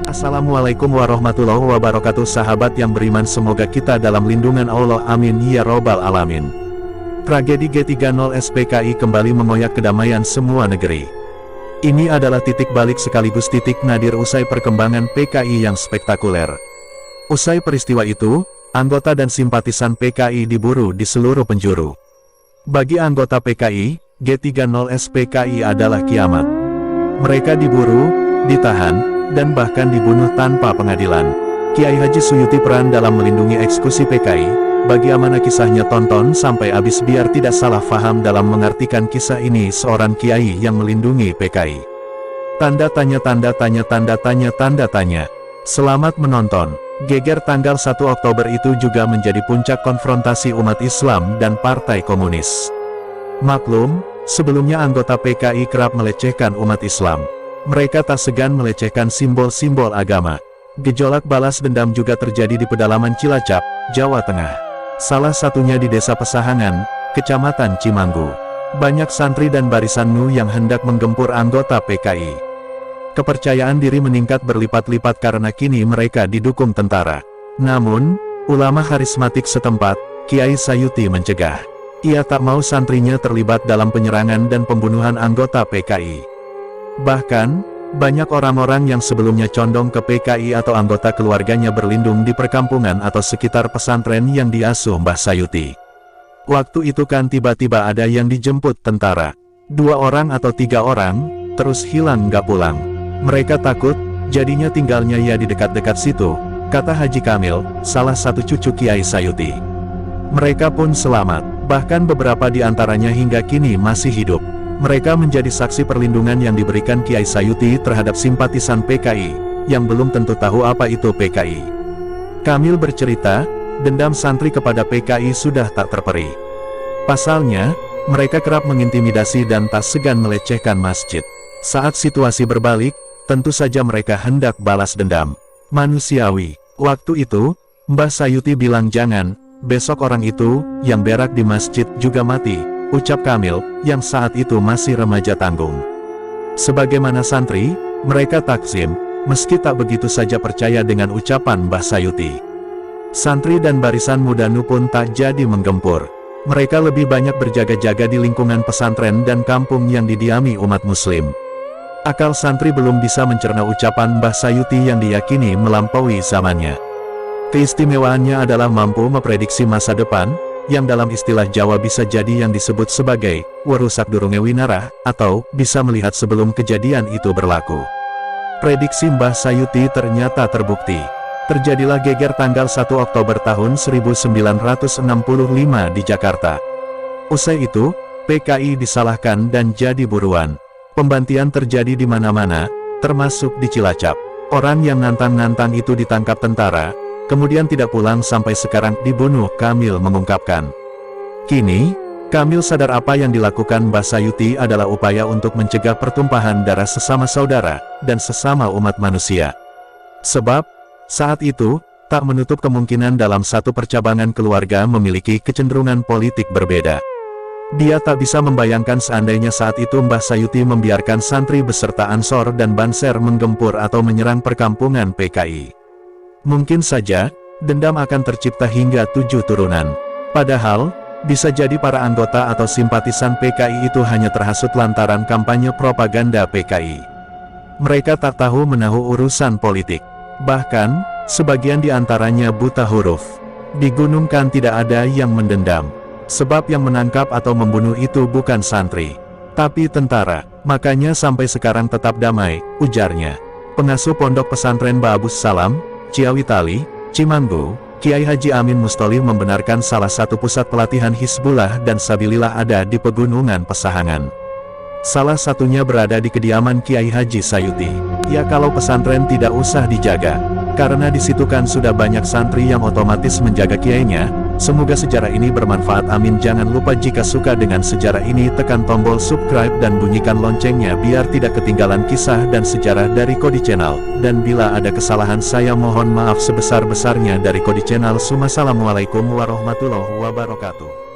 Assalamualaikum warahmatullahi wabarakatuh. Sahabat yang beriman, semoga kita dalam lindungan Allah, amin ya robbal alamin. Tragedi G30 SPKI kembali mengoyak kedamaian semua negeri. Ini adalah titik balik sekaligus titik nadir usai perkembangan PKI yang spektakuler. Usai peristiwa itu, anggota dan simpatisan PKI diburu di seluruh penjuru. Bagi anggota PKI, G30 SPKI adalah kiamat. Mereka diburu, ditahan, dan bahkan dibunuh tanpa pengadilan. Kiai Haji Suyuti peran dalam melindungi eksekusi PKI. Bagi amanah kisahnya, tonton sampai habis biar tidak salah faham dalam mengartikan kisah ini seorang kiai yang melindungi PKI. Tanda tanya, tanda tanya, tanda tanya, tanda tanya. Selamat menonton. Geger tanggal 1 Oktober itu juga menjadi puncak konfrontasi umat Islam dan Partai Komunis. Maklum, sebelumnya anggota PKI kerap melecehkan umat Islam. Mereka tak segan melecehkan simbol-simbol agama. Gejolak balas dendam juga terjadi di pedalaman Cilacap, Jawa Tengah. Salah satunya di Desa Pesahangan, Kecamatan Cimanggu. Banyak santri dan barisan NU yang hendak menggempur anggota PKI. Kepercayaan diri meningkat berlipat-lipat karena kini mereka didukung tentara. Namun, ulama karismatik setempat, Kiai Sayuti mencegah. Ia tak mau santrinya terlibat dalam penyerangan dan pembunuhan anggota PKI. Bahkan, banyak orang-orang yang sebelumnya condong ke PKI atau anggota keluarganya berlindung di perkampungan atau sekitar pesantren yang diasuh Mbah Sayuti. Waktu itu kan tiba-tiba ada yang dijemput tentara. 2 orang atau 3 orang, terus hilang gak pulang. Mereka takut, jadinya tinggalnya ya di dekat-dekat situ, kata Haji Kamil, salah satu cucu Kiai Sayuti. Mereka pun selamat, bahkan beberapa di antaranya hingga kini masih hidup. Mereka menjadi saksi perlindungan yang diberikan Kiai Sayuti terhadap simpatisan PKI, yang belum tentu tahu apa itu PKI. Kamil bercerita, dendam santri kepada PKI sudah tak terperi. Pasalnya, mereka kerap mengintimidasi dan tak segan melecehkan masjid. Saat situasi berbalik, tentu saja mereka hendak balas dendam. Manusiawi. Waktu itu, Mbah Sayuti bilang jangan, besok orang itu, yang berak di masjid juga mati. Ucap Kamil, yang saat itu masih remaja tanggung. Sebagaimana santri, mereka takzim, meski tak begitu saja percaya dengan ucapan Mbah Sayuti. Santri dan barisan muda NU pun tak jadi menggempur. Mereka lebih banyak berjaga-jaga di lingkungan pesantren dan kampung yang didiami umat muslim. Akal santri belum bisa mencerna ucapan Mbah Sayuti yang diyakini melampaui zamannya. Keistimewaannya adalah mampu memprediksi masa depan, yang dalam istilah Jawa bisa jadi yang disebut sebagai werusak durunge winarah, atau bisa melihat sebelum kejadian itu berlaku. Prediksi Mbah Sayuti ternyata terbukti. Terjadilah geger tanggal 1 Oktober tahun 1965 di Jakarta. Usai itu, PKI disalahkan dan jadi buruan. Pembantian terjadi di mana-mana, termasuk di Cilacap. Orang yang nantang-nantang itu ditangkap tentara, kemudian tidak pulang sampai sekarang dibunuh, Kamil mengungkapkan. Kini, Kamil sadar apa yang dilakukan Mbah Sayuti adalah upaya untuk mencegah pertumpahan darah sesama saudara, dan sesama umat manusia. Sebab, saat itu, tak menutup kemungkinan dalam satu percabangan keluarga memiliki kecenderungan politik berbeda. Dia tak bisa membayangkan seandainya saat itu Mbah Sayuti membiarkan santri beserta Ansor dan Banser menggempur atau menyerang perkampungan PKI. Mungkin saja, dendam akan tercipta hingga 7 turunan. Padahal, bisa jadi para anggota atau simpatisan PKI itu hanya terhasut lantaran kampanye propaganda PKI. Mereka tak tahu menahu urusan politik. Bahkan, sebagian di antaranya buta huruf. Di gunung kan tidak ada yang mendendam. Sebab yang menangkap atau membunuh itu bukan santri, tapi tentara. Makanya sampai sekarang tetap damai, ujarnya. Pengasuh Pondok Pesantren Ba'abus Salam, Ciawitali, Cimanggu, Kiai Haji Amin Mustolih membenarkan salah satu pusat pelatihan Hizbullah dan Sabilillah ada di Pegunungan Pesahangan. Salah satunya berada di kediaman Kiai Haji Sayuti. Ya kalau pesantren tidak usah dijaga, karena di situ kan sudah banyak santri yang otomatis menjaga kiainya. Semoga sejarah ini bermanfaat, amin. Jangan lupa jika suka dengan sejarah ini tekan tombol subscribe dan bunyikan loncengnya biar tidak ketinggalan kisah dan sejarah dari Kodi Channel. Dan bila ada kesalahan saya mohon maaf sebesar-besarnya dari Kodi Channel. Wassalamualaikum warahmatullahi wabarakatuh.